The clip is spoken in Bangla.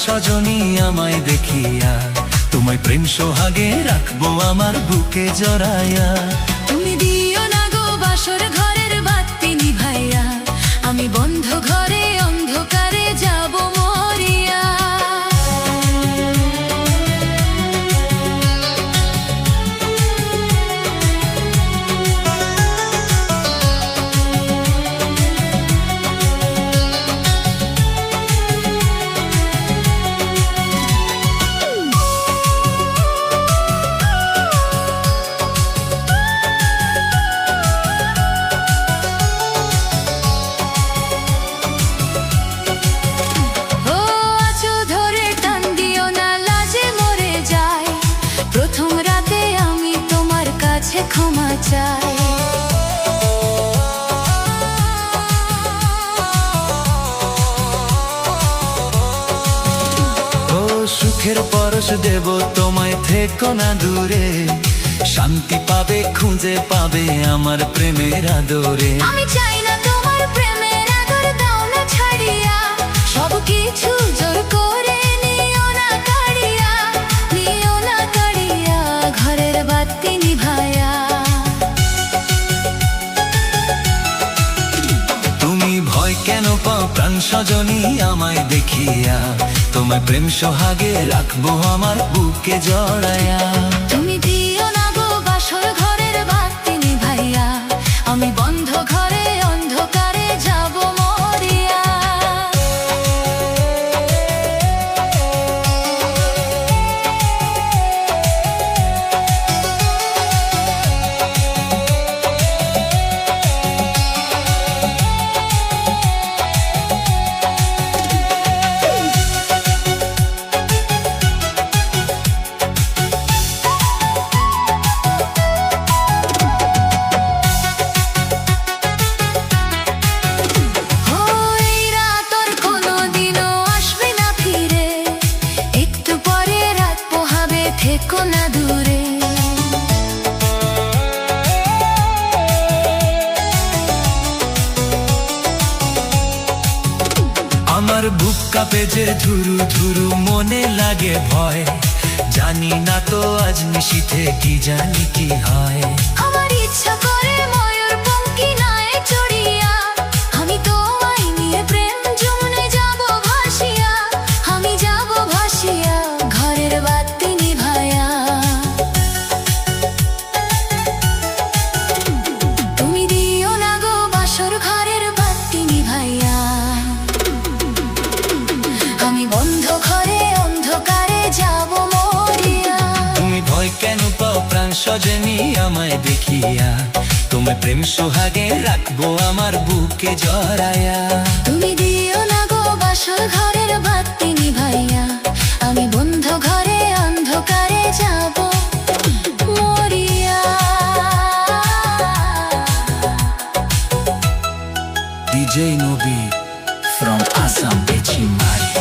সজনী আমায় দেখিয়া, তোমায় প্রেম সোহাগে রাখবো আমার বুকে জড়াইয়া। তুমি দিও না গো বাসর ঘরের বাতি নিভাইয়া, আমি বন্ধ ঘরে অন্ধকারে যাব মরিয়া। ক্ষমা চাই, ও সুখের পরশ দেব তোমায়, থেকো না দূরে, শান্তি পাবে খুঁজে পাবে আমার প্রেমের আদরে। আমি চাই না তোমার প্রেমের আদর, দাও না ছাড়িয়া, সব কিছু জোর করে নিও না কাড়িয়া, নিও না কাড়িয়া ঘরের বাতি নিভাইয়া। ভয় কেন পাও প্রাণ সজনী আমায় দেখিয়া, তোমায় প্রেম সোহাগে রাখবো আমার বুকে জড়াইয়া। তুমি দিও না গো বাসর ঘরের বাতি নিভাইয়া, আমি বন্ধ ঘরে অন্ধকারে যাব মরিয়া। থেকো না দূরে, আমার বুক কাঁপে যে ধুরু ধুরু, মনে লাগে ভয়, জানি না তো আজ নিশীথে কি জানি কি হয়। আমার ইচ্ছা করে ময়ূর পঙ্খী নায়ে চড়িয়া, আমি তোমায় নিয়ে প্রেম যমুনে যাব ভাসিয়া, আমি যাব ভাসিয়া ঘরের বাতি নিভাইয়া। তুমি দিও না গো বাসর ঘরের বাতি নিভাইয়া, আমি বন্ধ ঘরে অন্ধকারে যাব মরিয়া। তুমি ভয় কেন পাও প্রাণ সজনী আমায় দেখিয়া, তোমায় প্রেম সোহাগে রাখবো আমার বুকে জড়াইয়া। তুমি দিও না গো বাসর ঘরের বাতি নিভাইয়া, আমি বন্ধ ঘরে অন্ধকারে যাব মরিয়া। DJ Nobi from Assam, Bechimari.